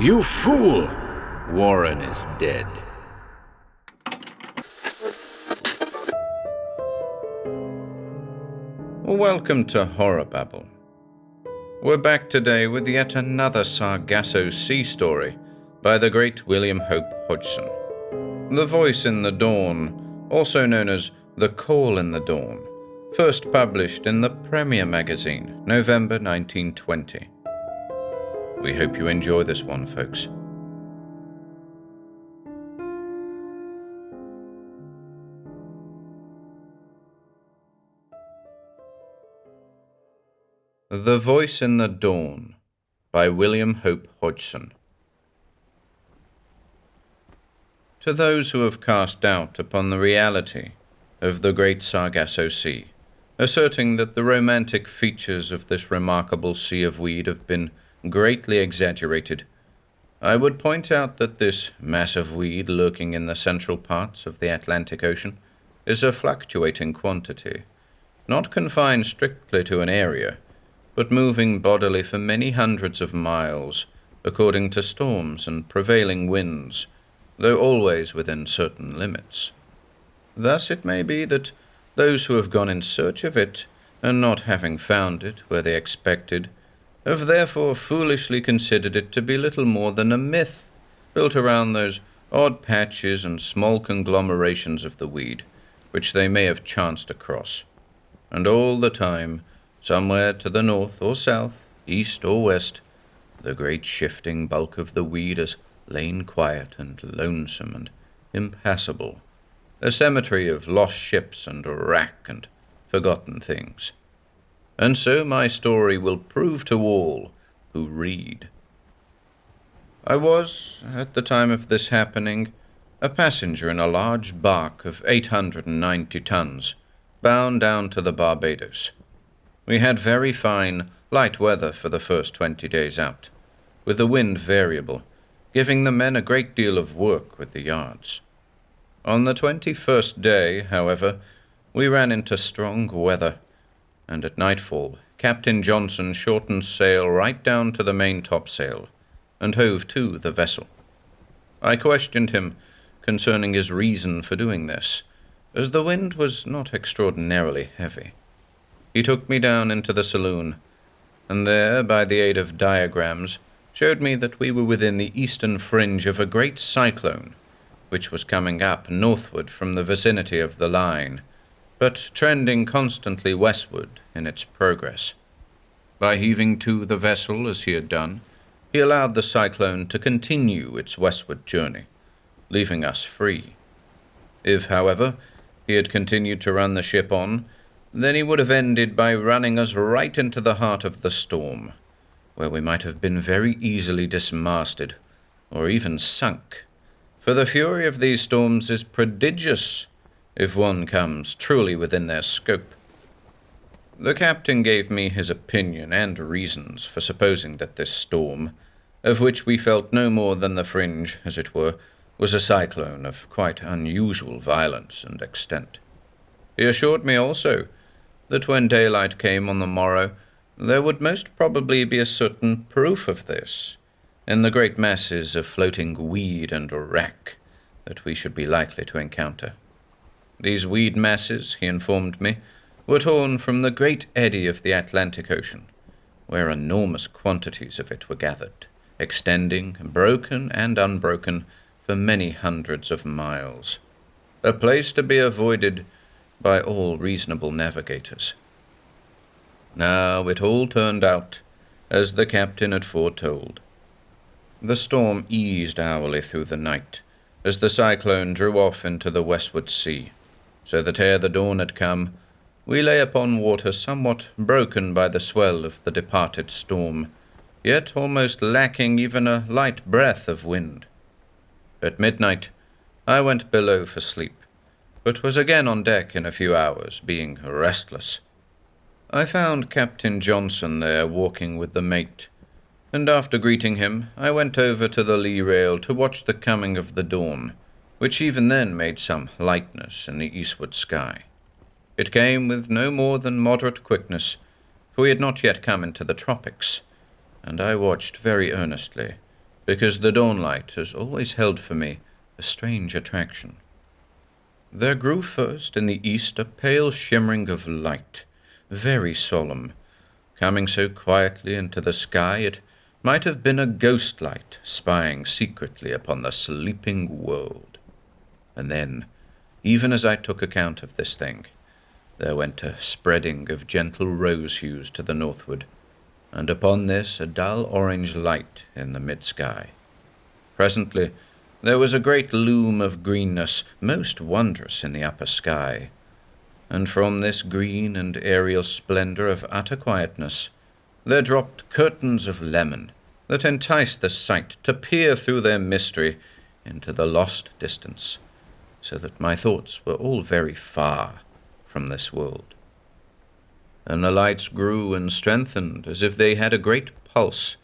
You fool! Warren is dead. Welcome to HorrorBabble. We're back today with yet another Sargasso Sea story by the great William Hope Hodgson. The Voice in the Dawn, also known as The Call in the Dawn, first published in the Premier magazine, November 1920. We hope you enjoy this one, folks. The Voice in the Dawn by William Hope Hodgson. To those who have cast doubt upon the reality of the great Sargasso Sea, asserting that the romantic features of this remarkable sea of weed have been greatly exaggerated, I would point out that this mass of weed lurking in the central parts of the Atlantic Ocean is a fluctuating quantity, not confined strictly to an area, but moving bodily for many hundreds of miles, according to storms and prevailing winds, though always within certain limits. Thus it may be that those who have gone in search of it, and not having found it where they expected, have therefore foolishly considered it to be little more than a myth, built around those odd patches and small conglomerations of the weed, which they may have chanced across. And all the time, somewhere to the north or south, east or west, the great shifting bulk of the weed has lain quiet and lonesome and impassable, a cemetery of lost ships and wrack and forgotten things. And so my story will prove to all who read. I was, at the time of this happening, a passenger in a large bark of 890 tons, bound down to the Barbados. We had very fine, light weather for the first 20 days out, with the wind variable, giving the men a great deal of work with the yards. On the 21st day, however, we ran into strong weather, and at nightfall Captain Johnson shortened sail right down to the main topsail, and hove to the vessel. I questioned him concerning his reason for doing this, as the wind was not extraordinarily heavy. He took me down into the saloon, and there, by the aid of diagrams, showed me that we were within the eastern fringe of a great cyclone, which was coming up northward from the vicinity of the line, but trending constantly westward in its progress. By heaving to the vessel as he had done, he allowed the cyclone to continue its westward journey, leaving us free. If, however, he had continued to run the ship on, then he would have ended by running us right into the heart of the storm, where we might have been very easily dismasted, or even sunk, for the fury of these storms is prodigious, if one comes truly within their scope. The captain gave me his opinion and reasons for supposing that this storm, of which we felt no more than the fringe, as it were, was a cyclone of quite unusual violence and extent. He assured me also that when daylight came on the morrow, there would most probably be a certain proof of this in the great masses of floating weed and wrack that we should be likely to encounter. These weed masses, he informed me, were torn from the great eddy of the Atlantic Ocean, where enormous quantities of it were gathered, extending, broken and unbroken, for many hundreds of miles, a place to be avoided by all reasonable navigators. Now it all turned out as the captain had foretold. The storm eased hourly through the night, as the cyclone drew off into the westward sea, so that ere the dawn had come, we lay upon water somewhat broken by the swell of the departed storm, yet almost lacking even a light breath of wind. At midnight I went below for sleep, but was again on deck in a few hours, being restless. I found Captain Johnson there walking with the mate, and after greeting him, I went over to the lee rail to watch the coming of the dawn, which even then made some lightness in the eastward sky. It came with no more than moderate quickness, for we had not yet come into the tropics, and I watched very earnestly because the dawnlight has always held for me a strange attraction. There grew first in the east a pale shimmering of light, very solemn, coming so quietly into the sky it might have been a ghost light spying secretly upon the sleeping world. And then, even as I took account of this thing, there went a spreading of gentle rose hues to the northward, and upon this a dull orange light in the mid-sky. Presently there was a great loom of greenness, most wondrous in the upper sky, and from this green and aerial splendor of utter quietness there dropped curtains of lemon that enticed the sight to peer through their mystery into the lost distance, so that my thoughts were all very far from this world. And the lights grew and strengthened as if they had a great pulse,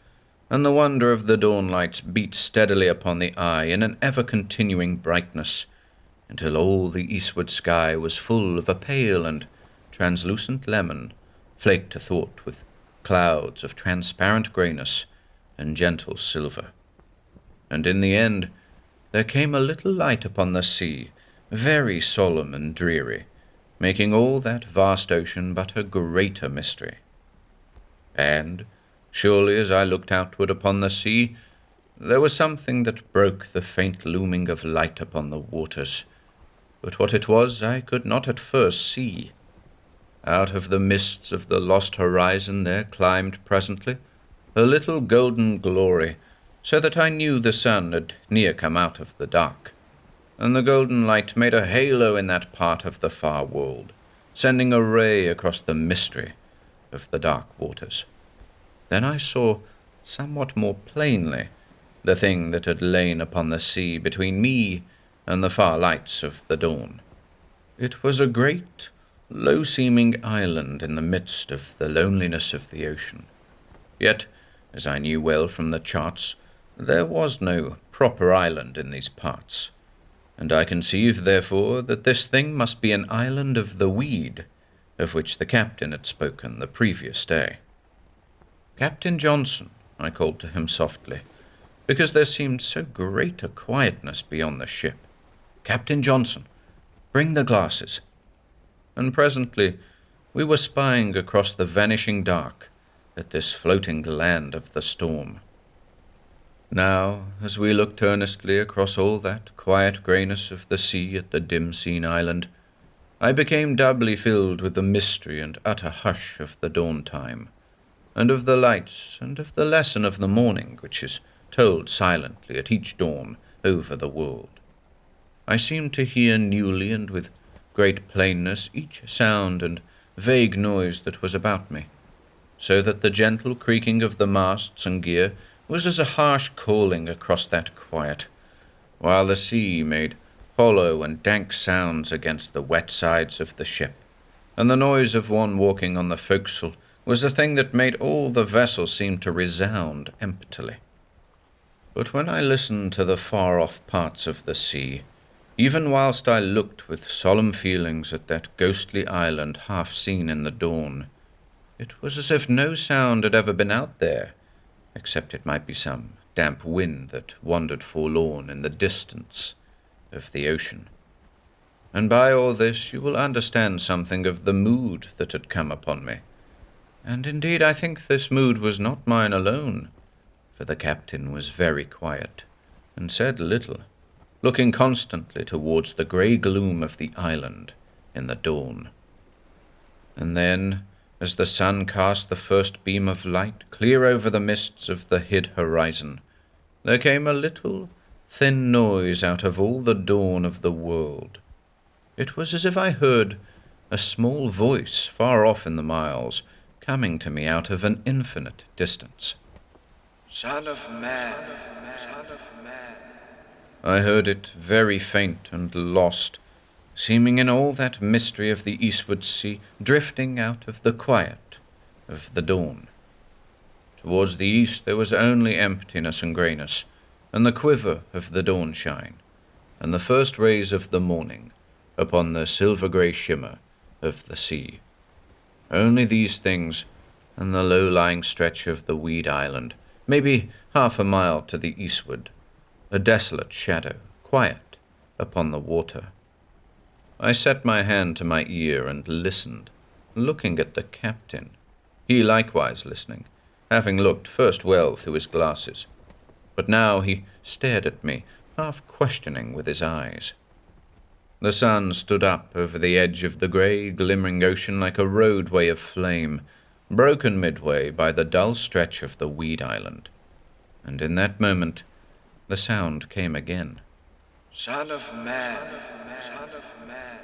and the wonder of the dawnlights beat steadily upon the eye in an ever-continuing brightness, until all the eastward sky was full of a pale and translucent lemon, flaked athwart with clouds of transparent greyness and gentle silver. And in the end there came a little light upon the sea, very solemn and dreary, making all that vast ocean but a greater mystery. And, surely as I looked outward upon the sea, there was something that broke the faint looming of light upon the waters, but what it was I could not at first see. Out of the mists of the lost horizon there climbed presently a little golden glory, so that I knew the sun had near come out of the dark, and the golden light made a halo in that part of the far world, sending a ray across the mystery of the dark waters. Then I saw somewhat more plainly the thing that had lain upon the sea between me and the far lights of the dawn. It was a great, low-seeming island in the midst of the loneliness of the ocean. Yet, as I knew well from the charts, there was no proper island in these parts, and I conceived, therefore, that this thing must be an island of the weed, of which the captain had spoken the previous day. "Captain Johnson," I called to him softly, because there seemed so great a quietness beyond the ship. "Captain Johnson, bring the glasses." And presently we were spying across the vanishing dark at this floating land of the storm. Now, as we looked earnestly across all that quiet greyness of the sea at the dim-seen island, I became doubly filled with the mystery and utter hush of the dawn time, and of the lights, and of the lesson of the morning which is told silently at each dawn over the world. I seemed to hear newly and with great plainness each sound and vague noise that was about me, so that the gentle creaking of the masts and gear was as a harsh calling across that quiet, while the sea made hollow and dank sounds against the wet sides of the ship, and the noise of one walking on the forecastle was the thing that made all the vessel seem to resound emptily. But when I listened to the far-off parts of the sea, even whilst I looked with solemn feelings at that ghostly island half seen in the dawn, it was as if no sound had ever been out there, except it might be some damp wind that wandered forlorn in the distance of the ocean. And by all this you will understand something of the mood that had come upon me. And indeed I think this mood was not mine alone, for the captain was very quiet, and said little, looking constantly towards the grey gloom of the island in the dawn. And then, as the sun cast the first beam of light clear over the mists of the hid horizon, there came a little, thin noise out of all the dawn of the world. It was as if I heard a small voice far off in the miles, coming to me out of an infinite distance. "Son of man, son of man." I heard it very faint and lost, seeming in all that mystery of the eastward sea, drifting out of the quiet of the dawn. Towards the east there was only emptiness and greyness, and the quiver of the dawn shine, and the first rays of the morning upon the silver-grey shimmer of the sea. Only these things, and the low-lying stretch of the weed island, maybe half a mile to the eastward, a desolate shadow, quiet, upon the water. I set my hand to my ear and listened, looking at the captain, he likewise listening, having looked first well through his glasses, but now he stared at me, half questioning with his eyes. The sun stood up over the edge of the grey, glimmering ocean like a roadway of flame, broken midway by the dull stretch of the weed island. And in that moment, the sound came again. Son of man, son of man.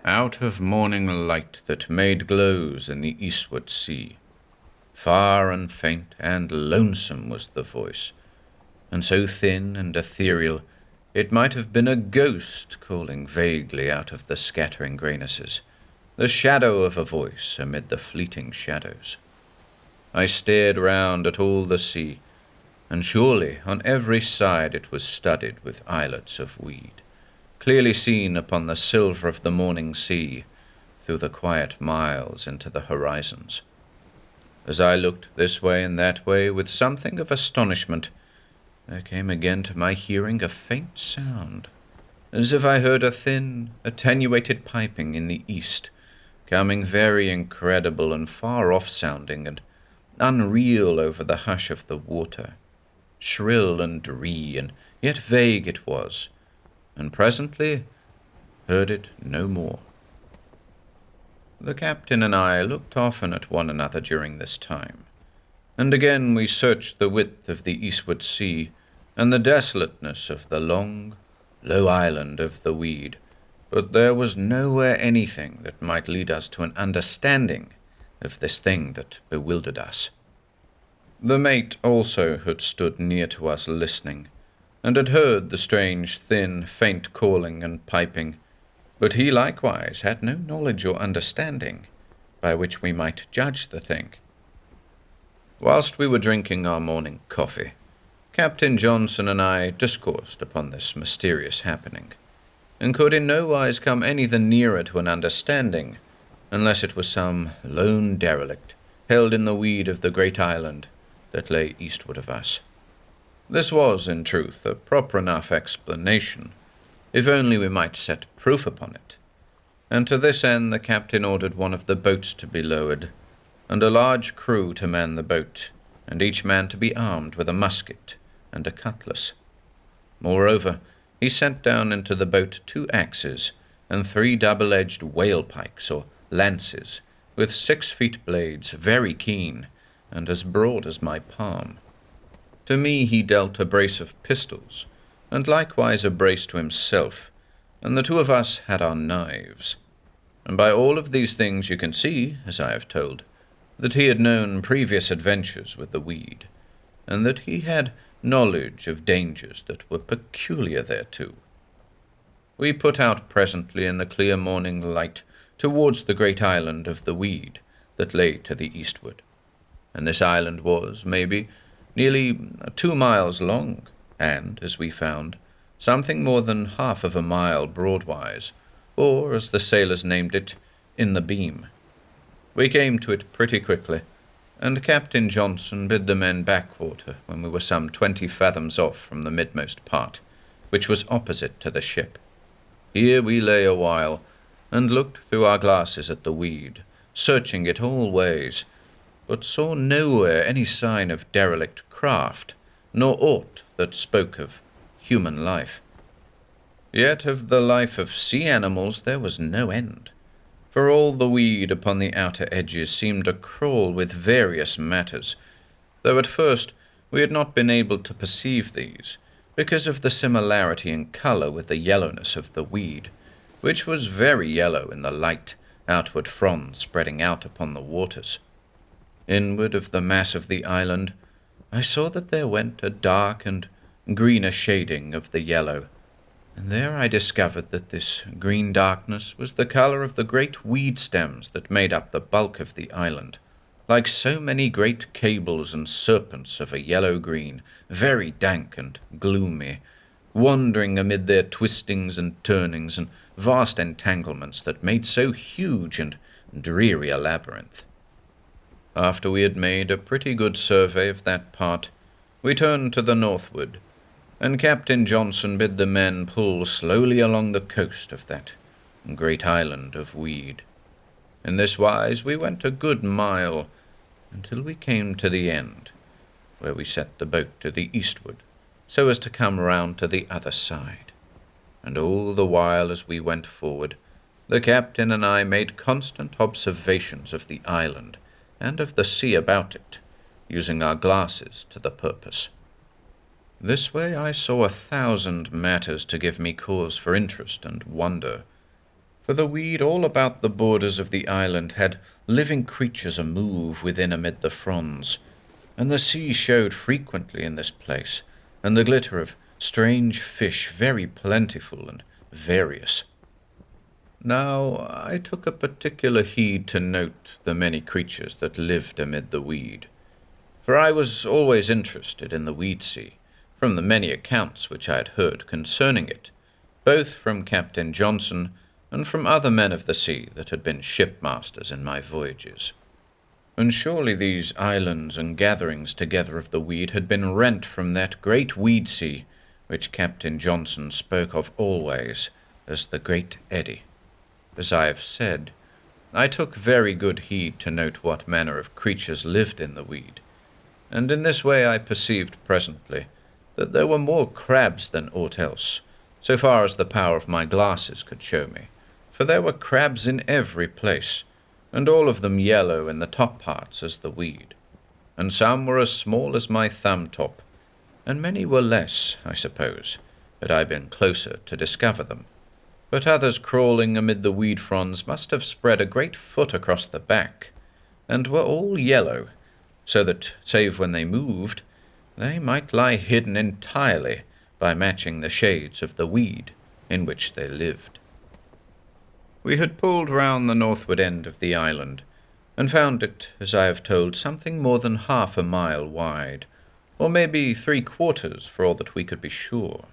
Out of morning light that made glows in the eastward sea. Far and faint and lonesome was the voice, and so thin and ethereal it might have been a ghost calling vaguely out of the scattering graynesses, the shadow of a voice amid the fleeting shadows. I stared round at all the sea, and surely on every side it was studded with islets of weed, clearly seen upon the silver of the morning sea, through the quiet miles into the horizons. As I looked this way and that way with something of astonishment, there came again to my hearing a faint sound, as if I heard a thin, attenuated piping in the east, coming very incredible and far-off sounding and unreal over the hush of the water. Shrill and dree, and yet vague it was, and presently heard it no more. The captain and I looked often at one another during this time, and again we searched the width of the eastward sea and the desolateness of the long, low island of the weed, but there was nowhere anything that might lead us to an understanding of this thing that bewildered us. The mate also had stood near to us listening, and had heard the strange, thin, faint calling and piping, but he likewise had no knowledge or understanding by which we might judge the thing. Whilst we were drinking our morning coffee, Captain Johnson and I discoursed upon this mysterious happening, and could in no wise come any the nearer to an understanding, unless it was some lone derelict held in the weed of the great island that lay eastward of us. This was, in truth, a proper enough explanation, if only we might set proof upon it, and to this end the captain ordered one of the boats to be lowered, and a large crew to man the boat, and each man to be armed with a musket and a cutlass. Moreover, he sent down into the boat 2 axes and 3 double-edged whale pikes or lances, with 6 feet blades, very keen, and as broad as my palm. To me he dealt a brace of pistols, and likewise a brace to himself, and the 2 of us had our knives. And by all of these things you can see, as I have told, that he had known previous adventures with the weed, and that he had knowledge of dangers that were peculiar thereto. We put out presently in the clear morning light towards the great island of the weed that lay to the eastward, and this island was, maybe, nearly 2 miles long, and, as we found, something more than half of a mile broadwise, or, as the sailors named it, in the beam. We came to it pretty quickly, and Captain Johnson bid the men backwater when we were some 20 fathoms off from the midmost part, which was opposite to the ship. Here we lay a while, and looked through our glasses at the weed, searching it all ways, but saw nowhere any sign of derelict craft, nor aught that spoke of human life. Yet of the life of sea animals there was no end, for all the weed upon the outer edges seemed to crawl with various matters, though at first we had not been able to perceive these, because of the similarity in colour with the yellowness of the weed, which was very yellow in the light outward fronds spreading out upon the waters. Inward of the mass of the island, I saw that there went a dark and greener shading of the yellow, and there I discovered that this green darkness was the colour of the great weed stems that made up the bulk of the island, like so many great cables and serpents of a yellow-green, very dank and gloomy, wandering amid their twistings and turnings and vast entanglements that made so huge and dreary a labyrinth. After we had made a pretty good survey of that part, we turned to the northward, and Captain Johnson bid the men pull slowly along the coast of that great island of weed. In this wise we went a good mile, until we came to the end, where we set the boat to the eastward, so as to come round to the other side. And all the while as we went forward, the captain and I made constant observations of the island and of the sea about it, using our glasses to the purpose. This way I saw 1,000 matters to give me cause for interest and wonder, for the weed all about the borders of the island had living creatures a-move within amid the fronds, and the sea showed frequently in this place, and the glitter of strange fish very plentiful and various. Now I took a particular heed to note the many creatures that lived amid the weed, for I was always interested in the weed sea, from the many accounts which I had heard concerning it, both from Captain Johnson and from other men of the sea that had been shipmasters in my voyages. And surely these islands and gatherings together of the weed had been rent from that great weed sea which Captain Johnson spoke of always as the Great Eddy. As I have said, I took very good heed to note what manner of creatures lived in the weed, and in this way I perceived presently that there were more crabs than aught else, so far as the power of my glasses could show me, for there were crabs in every place, and all of them yellow in the top parts as the weed, and some were as small as my thumb-top, and many were less, I suppose, had I been closer to discover them. But others crawling amid the weed fronds must have spread a great foot across the back, and were all yellow, so that, save when they moved, they might lie hidden entirely by matching the shades of the weed in which they lived. We had pulled round the northward end of the island, and found it, as I have told, something more than 1/2 mile wide, or maybe 3/4 for all that we could be sure.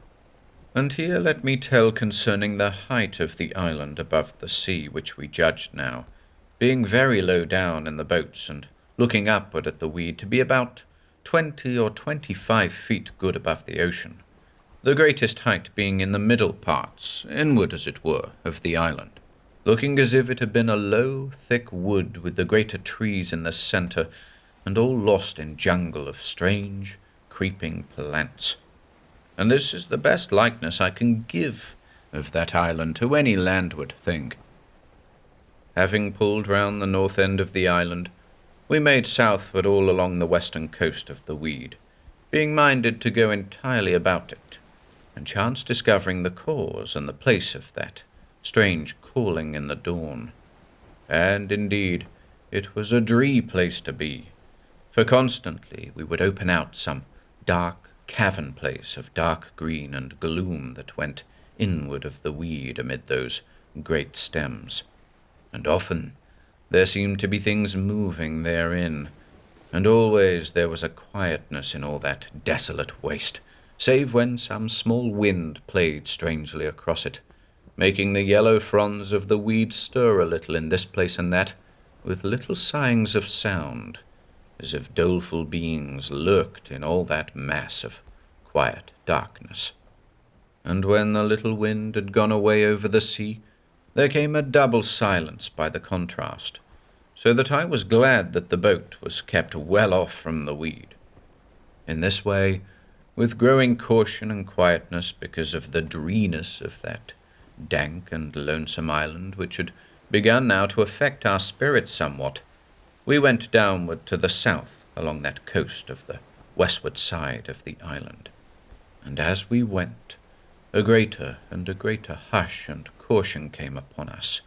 And here let me tell concerning the height of the island above the sea, which we judged now, being very low down in the boats, and looking upward at the weed to be about 20 or 25 feet good above the ocean, the greatest height being in the middle parts, inward as it were, of the island, looking as if it had been a low, thick wood with the greater trees in the centre, and all lost in jungle of strange, creeping plants. And this is the best likeness I can give of that island to any landward thing. Having pulled round the north end of the island, we made southward all along the western coast of the weed, being minded to go entirely about it, and chance discovering the cause and the place of that strange calling in the dawn. And indeed it was a dree place to be, for constantly we would open out some dark cavern place of dark green and gloom that went inward of the weed amid those great stems, and often there seemed to be things moving therein, and always there was a quietness in all that desolate waste, save when some small wind played strangely across it, making the yellow fronds of the weed stir a little in this place and that, with little sighings of sound, as if doleful beings lurked in all that mass of quiet darkness. And when the little wind had gone away over the sea, there came a double silence by the contrast, so that I was glad that the boat was kept well off from the weed. In this way, with growing caution and quietness because of the dreeness of that dank and lonesome island, which had begun now to affect our spirits somewhat, we went downward to the south along that coast of the westward side of the island. And as we went, a greater and a greater hush and caution came upon us,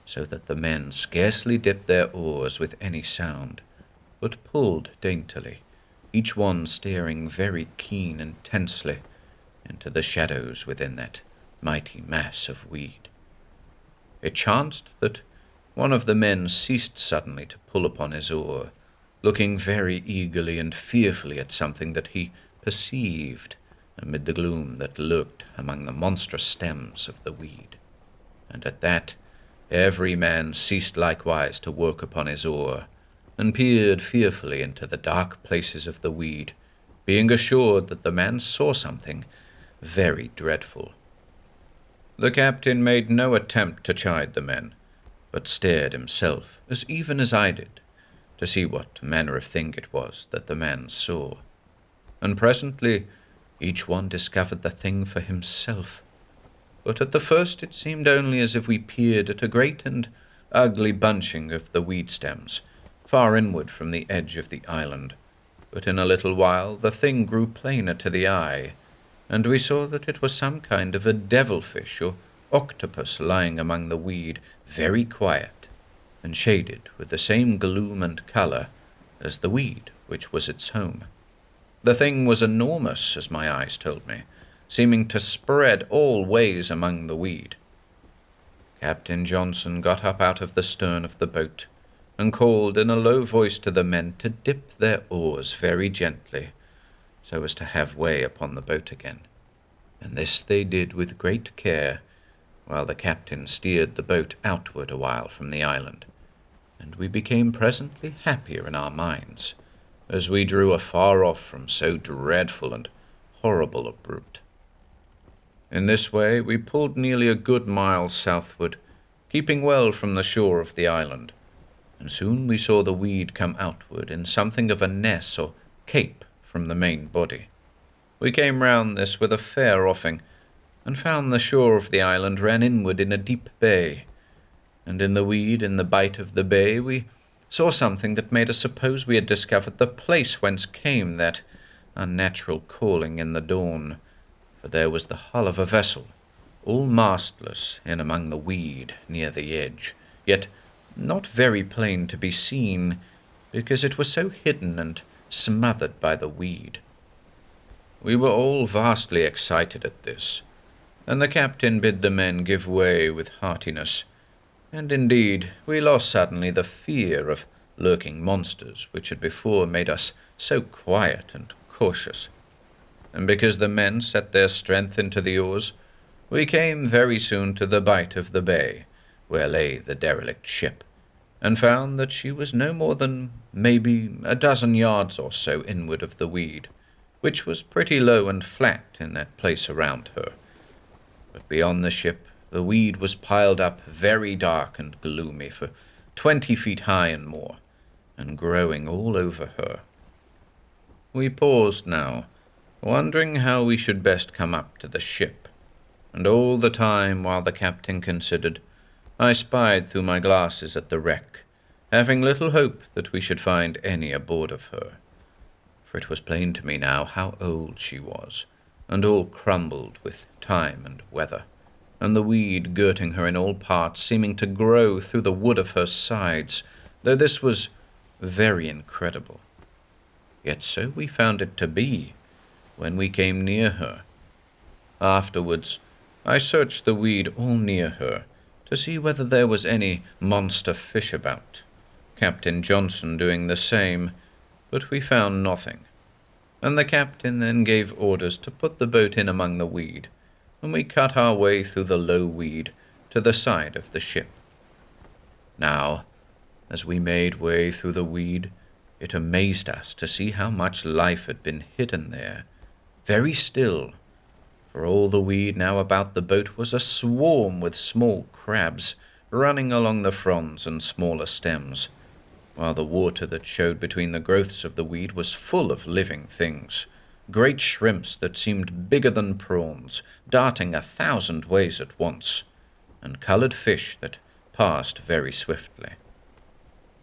so that the men scarcely dipped their oars with any sound, but pulled daintily, each one staring very keen and tensely into the shadows within that mighty mass of weed. It chanced that one of the men ceased suddenly to pull upon his oar, looking very eagerly and fearfully at something that he perceived amid the gloom that lurked among the monstrous stems of the weed. And at that every man ceased likewise to work upon his oar, and peered fearfully into the dark places of the weed, being assured that the man saw something very dreadful. The captain made no attempt to chide the men, but stared himself, as even as I did, to see what manner of thing it was that the man saw. And presently each one discovered the thing for himself. But at the first it seemed only as if we peered at a great and ugly bunching of the weed stems, far inward from the edge of the island. But in a little while the thing grew plainer to the eye, and we saw that it was some kind of a devilfish or octopus lying among the weed, very quiet, and shaded with the same gloom and colour as the weed which was its home. The thing was enormous, as my eyes told me, seeming to spread all ways among the weed. Captain Johnson got up out of the stern of the boat, and called in a low voice to the men to dip their oars very gently, so as to have way upon the boat again. And this they did with great care, while the captain steered the boat outward a while from the island, and we became presently happier in our minds, as we drew afar off from so dreadful and horrible a brute. In this way we pulled nearly a good mile southward, keeping well from the shore of the island, and soon we saw the weed come outward in something of a ness or cape from the main body. We came round this with a fair offing, and found the shore of the island ran inward in a deep bay, and in the weed in the bight of the bay we saw something that made us suppose we had discovered the place whence came that unnatural calling in the dawn, for there was the hull of a vessel, all mastless, in among the weed near the edge, yet not very plain to be seen, because it was so hidden and smothered by the weed. We were all vastly excited at this, and the captain bid the men give way with heartiness, and indeed we lost suddenly the fear of lurking monsters which had before made us so quiet and cautious. And because the men set their strength into the oars, we came very soon to the bight of the bay, where lay the derelict ship, and found that she was no more than maybe a dozen yards or so inward of the weed, which was pretty low and flat in that place around her. But beyond the ship the weed was piled up very dark and gloomy for 20 feet high and more, and growing all over her. We paused now, wondering how we should best come up to the ship, and all the time while the captain considered, I spied through my glasses at the wreck, having little hope that we should find any aboard of her. For it was plain to me now how old she was, and all crumbled with time and weather, and the weed girding her in all parts seeming to grow through the wood of her sides, though this was very incredible. Yet so we found it to be when we came near her. Afterwards I searched the weed all near her, to see whether there was any monster fish about, Captain Johnson doing the same, but we found nothing, and the captain then gave orders to put the boat in among the weed, and we cut our way through the low weed to the side of the ship. Now, as we made way through the weed, it amazed us to see how much life had been hidden there, very still, for all the weed now about the boat was a swarm with small crabs running along the fronds and smaller stems, while the water that showed between the growths of the weed was full of living things, great shrimps that seemed bigger than prawns, darting 1,000 ways at once, and coloured fish that passed very swiftly.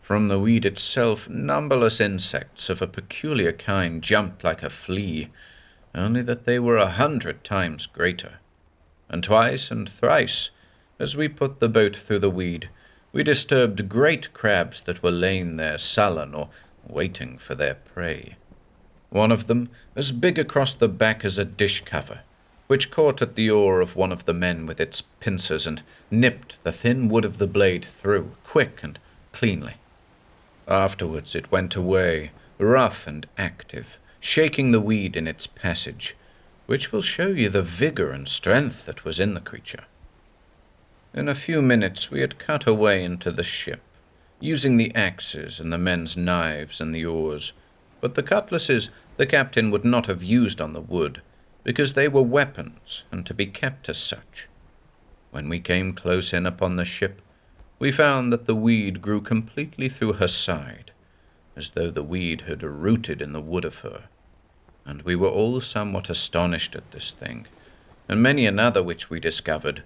From the weed itself, numberless insects of a peculiar kind jumped like a flea, only that they were 100 times greater. And twice and thrice, as we put the boat through the weed, we disturbed great crabs that were laying there sullen or waiting for their prey. One of them, as big across the back as a dish cover, which caught at the oar of one of the men with its pincers and nipped the thin wood of the blade through, quick and cleanly. Afterwards it went away, rough and active, shaking the weed in its passage, which will show you the vigor and strength that was in the creature. In a few minutes we had cut a way into the ship, using the axes and the men's knives and the oars, but the cutlasses the captain would not have used on the wood, because they were weapons and to be kept as such. When we came close in upon the ship, we found that the weed grew completely through her side, as though the weed had rooted in the wood of her, and we were all somewhat astonished at this thing, and many another which we discovered,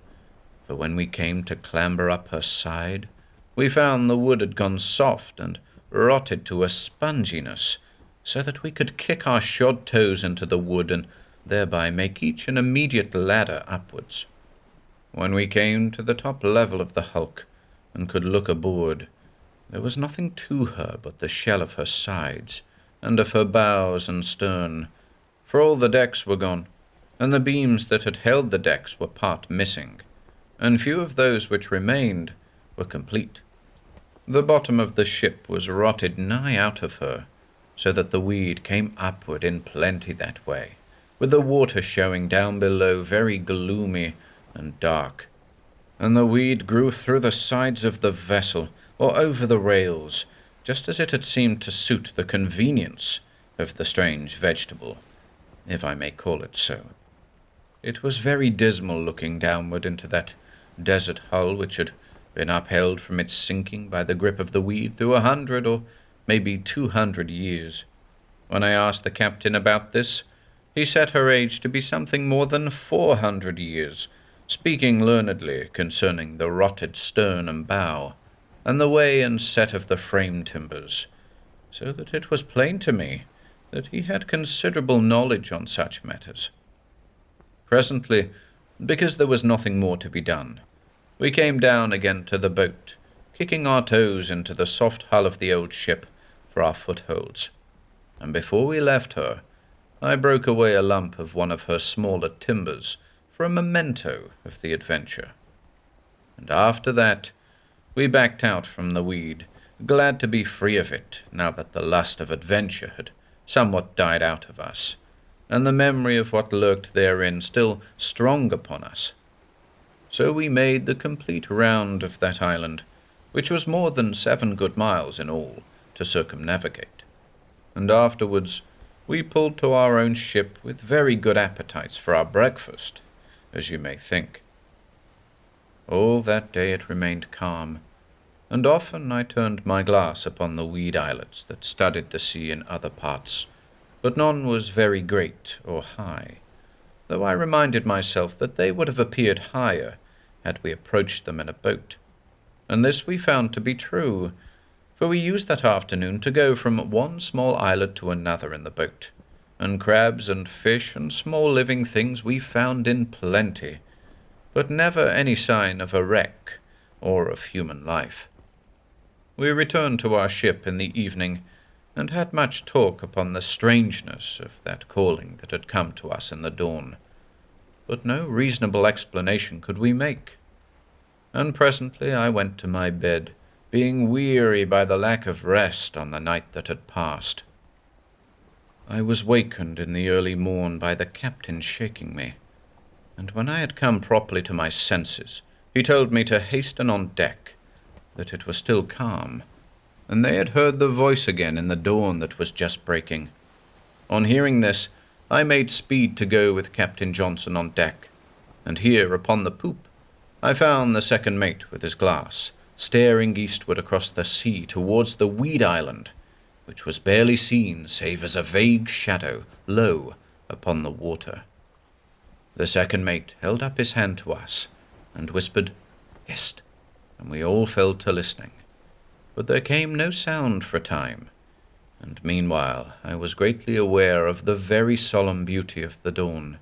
for when we came to clamber up her side, we found the wood had gone soft and rotted to a sponginess, so that we could kick our shod toes into the wood and thereby make each an immediate ladder upwards. When we came to the top level of the hulk and could look aboard, there was nothing to her but the shell of her sides, and of her bows and stern, for all the decks were gone, and the beams that had held the decks were part missing, and few of those which remained were complete. The bottom of the ship was rotted nigh out of her, so that the weed came upward in plenty that way, with the water showing down below very gloomy and dark, and the weed grew through the sides of the vessel, or over the rails, just as it had seemed to suit the convenience of the strange vegetable, if I may call it so. It was very dismal looking downward into that desert hull which had been upheld from its sinking by the grip of the weed through 100 or maybe 200 years. When I asked the captain about this, he said her age to be something more than 400 years, speaking learnedly concerning the rotted stern and bow, and the way and set of the frame timbers, so that it was plain to me that he had considerable knowledge on such matters. Presently, because there was nothing more to be done, we came down again to the boat, kicking our toes into the soft hull of the old ship for our footholds, and before we left her, I broke away a lump of one of her smaller timbers for a memento of the adventure. And after that, we backed out from the weed, glad to be free of it now that the lust of adventure had somewhat died out of us, and the memory of what lurked therein still strong upon us. So we made the complete round of that island, which was more than 7 good miles in all to circumnavigate, and afterwards we pulled to our own ship with very good appetites for our breakfast, as you may think. All that day it remained calm, and often I turned my glass upon the weed islets that studded the sea in other parts, but none was very great or high, though I reminded myself that they would have appeared higher had we approached them in a boat, and this we found to be true, for we used that afternoon to go from one small islet to another in the boat, and crabs and fish and small living things we found in plenty, but never any sign of a wreck or of human life. We returned to our ship in the evening, and had much talk upon the strangeness of that calling that had come to us in the dawn, but no reasonable explanation could we make. And presently I went to my bed, being weary by the lack of rest on the night that had passed. I was wakened in the early morn by the captain shaking me, and when I had come properly to my senses, he told me to hasten on deck, that it was still calm, and they had heard the voice again in the dawn that was just breaking. On hearing this, I made speed to go with Captain Johnson on deck, and here upon the poop I found the second mate with his glass, staring eastward across the sea towards the weed island, which was barely seen save as a vague shadow low upon the water. The second mate held up his hand to us, and whispered, "Hist," and we all fell to listening, but there came no sound for a time, and meanwhile I was greatly aware of the very solemn beauty of the dawn,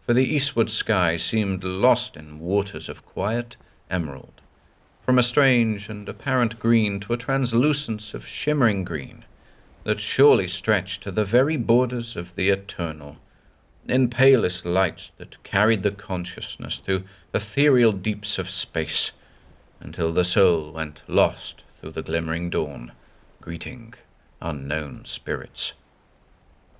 for the eastward sky seemed lost in waters of quiet emerald, from a strange and apparent green to a translucence of shimmering green that surely stretched to the very borders of the eternal, in palest lights that carried the consciousness through ethereal deeps of space, until the soul went lost through the glimmering dawn, greeting unknown spirits.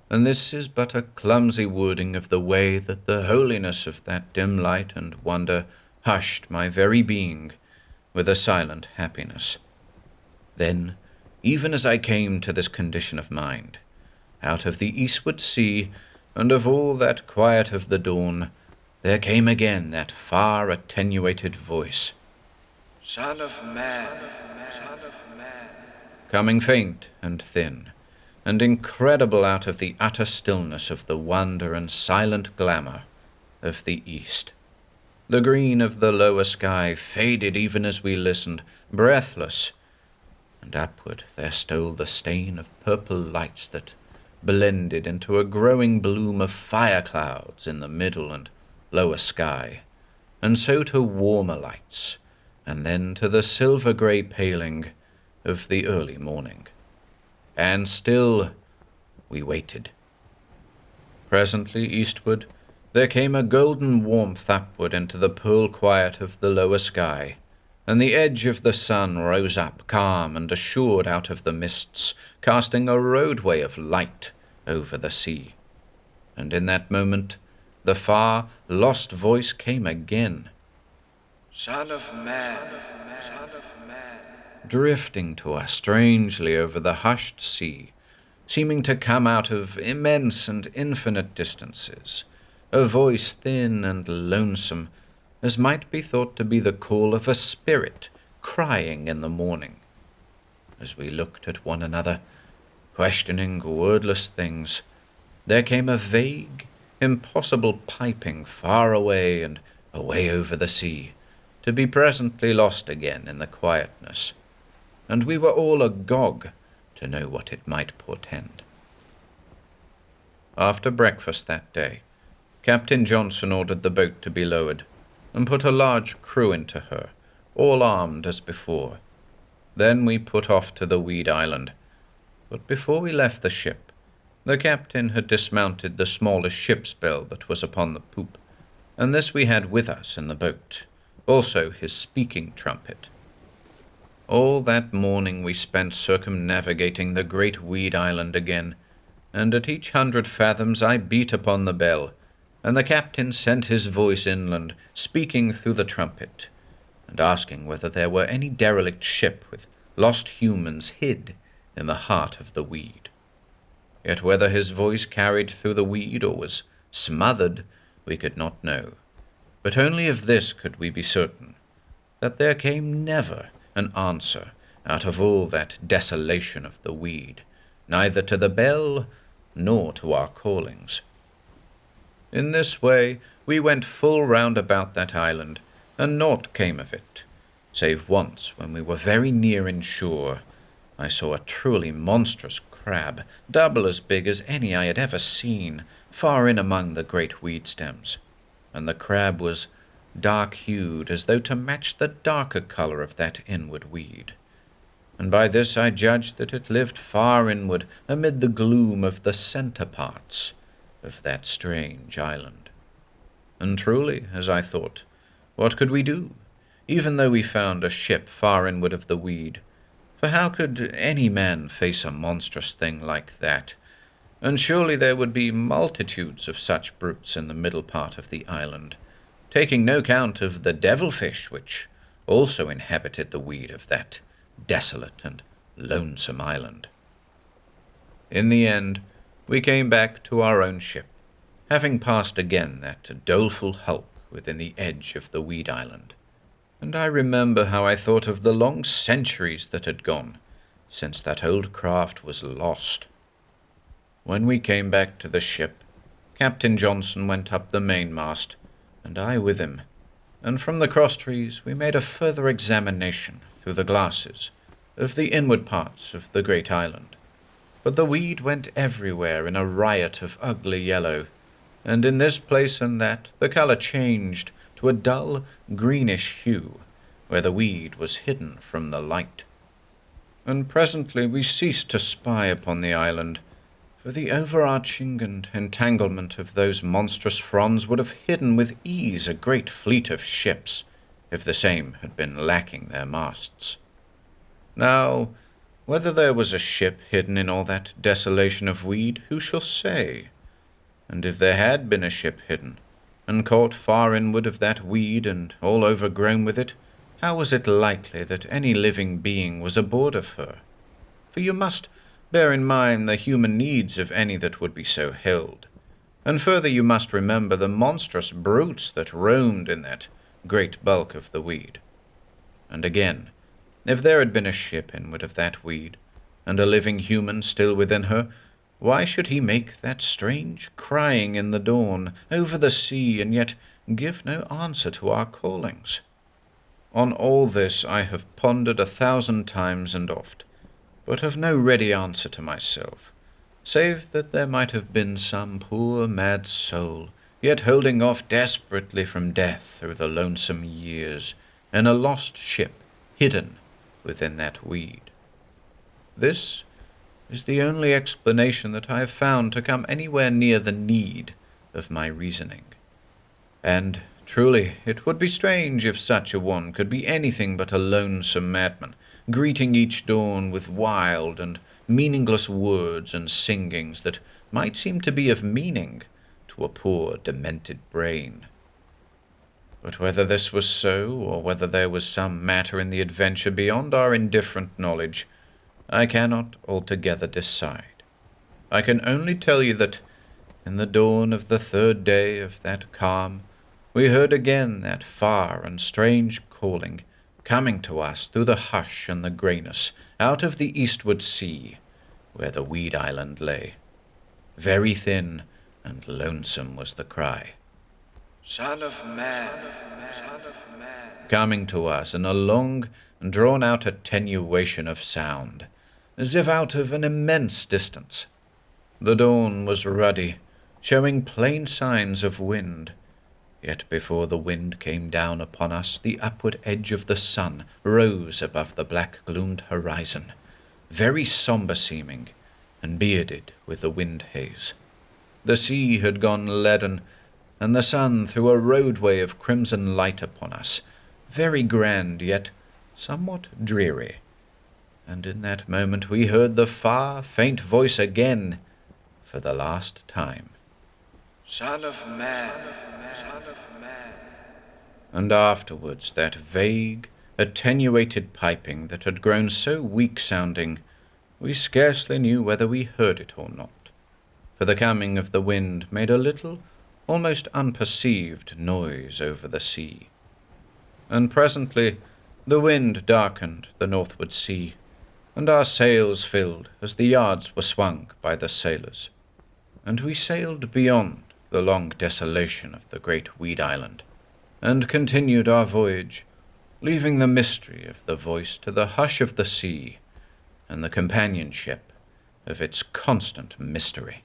And this is but a clumsy wording of the way that the holiness of that dim light and wonder hushed my very being with a silent happiness. Then, even as I came to this condition of mind, out of the eastward sea, and of all that quiet of the dawn, there came again that far attenuated voice, Son of man, son of man. coming faint and thin, and incredible out of the utter stillness of the wonder and silent glamour of the east. The green of the lower sky faded even as we listened, breathless, and upward there stole the stain of purple lights that blended into a growing bloom of fire clouds in the middle and lower sky, and so to warmer lights, and then to the silver-grey paling of the early morning. And still we waited. Presently eastward there came a golden warmth upward into the pearl quiet of the lower sky, and the edge of the sun rose up calm and assured out of the mists, casting a roadway of light over the sea. And in that moment the far, lost voice came again, Son of man, son of man. drifting to us strangely over the hushed sea, seeming to come out of immense and infinite distances, a voice thin and lonesome, as might be thought to be the call of a spirit crying in the morning. As we looked at one another, questioning wordless things, there came a vague, impossible piping far away and away over the sea, to be presently lost again in the quietness, and we were all agog to know what it might portend. After breakfast that day, Captain Johnson ordered the boat to be lowered, and put a large crew into her, all armed as before. Then we put off to the Weed Island, but before we left the ship, the captain had dismounted the smallest ship's bell that was upon the poop, and this we had with us in the boat, also his speaking trumpet. All that morning we spent circumnavigating the great Weed Island again, and at each 100 fathoms I beat upon the bell, and the captain sent his voice inland, speaking through the trumpet, and asking whether there were any derelict ship with lost humans hid in the heart of the weed. Yet whether his voice carried through the weed or was smothered, we could not know. But only of this could we be certain, that there came never an answer out of all that desolation of the weed, neither to the bell nor to our callings. In this way we went full round about that island, and naught came of it, save once when we were very near in shore. I saw a truly monstrous crab, double as big as any I had ever seen, far in among the great weed stems, and the crab was dark-hued as though to match the darker colour of that inward weed. And by this I judged that it lived far inward amid the gloom of the centre parts of that strange island. And truly, as I thought, what could we do, even though we found a ship far inward of the weed? For how could any man face a monstrous thing like that? And surely there would be multitudes of such brutes in the middle part of the island, taking no count of the devilfish which also inhabited the weed of that desolate and lonesome island. In the end, we came back to our own ship, having passed again that doleful hulk within the edge of the Weed Island, and I remember how I thought of the long centuries that had gone since that old craft was lost. When we came back to the ship, Captain Johnson went up the mainmast, and I with him, and from the crosstrees we made a further examination through the glasses of the inward parts of the great island. But the weed went everywhere in a riot of ugly yellow, and in this place and that the colour changed to a dull greenish hue, where the weed was hidden from the light. And presently we ceased to spy upon the island, for the overarching and entanglement of those monstrous fronds would have hidden with ease a great fleet of ships, if the same had been lacking their masts. Now, whether there was a ship hidden in all that desolation of weed, who shall say? And if there had been a ship hidden, and caught far inward of that weed and all overgrown with it, how was it likely that any living being was aboard of her? For you must Bear in mind the human needs of any that would be so held. And further you must remember the monstrous brutes that roamed in that great bulk of the weed. And again, if there had been a ship inward of that weed, and a living human still within her, why should he make that strange crying in the dawn over the sea, and yet give no answer to our callings? On all this I have pondered 1,000 times and oft, but have no ready answer to myself, save that there might have been some poor mad soul, yet holding off desperately from death through the lonesome years, in a lost ship hidden within that weed. This is the only explanation that I have found to come anywhere near the need of my reasoning. And truly it would be strange if such a one could be anything but a lonesome madman, greeting each dawn with wild and meaningless words and singings that might seem to be of meaning to a poor demented brain. But whether this was so, or whether there was some matter in the adventure beyond our indifferent knowledge, I cannot altogether decide. I can only tell you that, in the dawn of the 3rd day of that calm, we heard again that far and strange calling, coming to us through the hush and the greyness, out of the eastward sea, where the weed island lay. Very thin and lonesome was the cry. Son of man, son of man. Coming to us in a long and drawn-out attenuation of sound, as if out of an immense distance. The dawn was ruddy, showing plain signs of wind. Yet before the wind came down upon us, the upward edge of the sun rose above the black-gloomed horizon, very sombre seeming, and bearded with the wind haze. The sea had gone leaden, and the sun threw a roadway of crimson light upon us, very grand, yet somewhat dreary. And in that moment we heard the far, faint voice again, for the last time. Son of man, son of man. And afterwards that vague, attenuated piping that had grown so weak-sounding, we scarcely knew whether we heard it or not, for the coming of the wind made a little, almost unperceived noise over the sea. And presently the wind darkened the northward sea, and our sails filled as the yards were swung by the sailors, and we sailed beyond the long desolation of the great weed island, and continued our voyage, leaving the mystery of the voice to the hush of the sea, and the companionship of its constant mystery.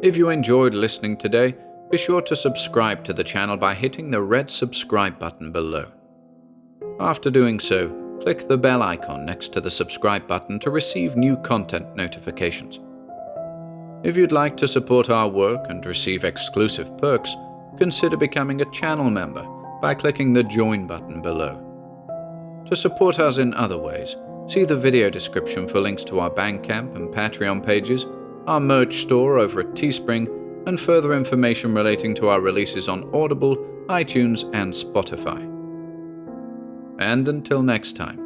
If you enjoyed listening today, be sure to subscribe to the channel by hitting the red subscribe button below. After doing so, click the bell icon next to the subscribe button to receive new content notifications. If you'd like to support our work and receive exclusive perks, consider becoming a channel member by clicking the join button below. To support us in other ways, see the video description for links to our Bandcamp and Patreon pages, our merch store over at Teespring, and further information relating to our releases on Audible, iTunes, and Spotify. And until next time,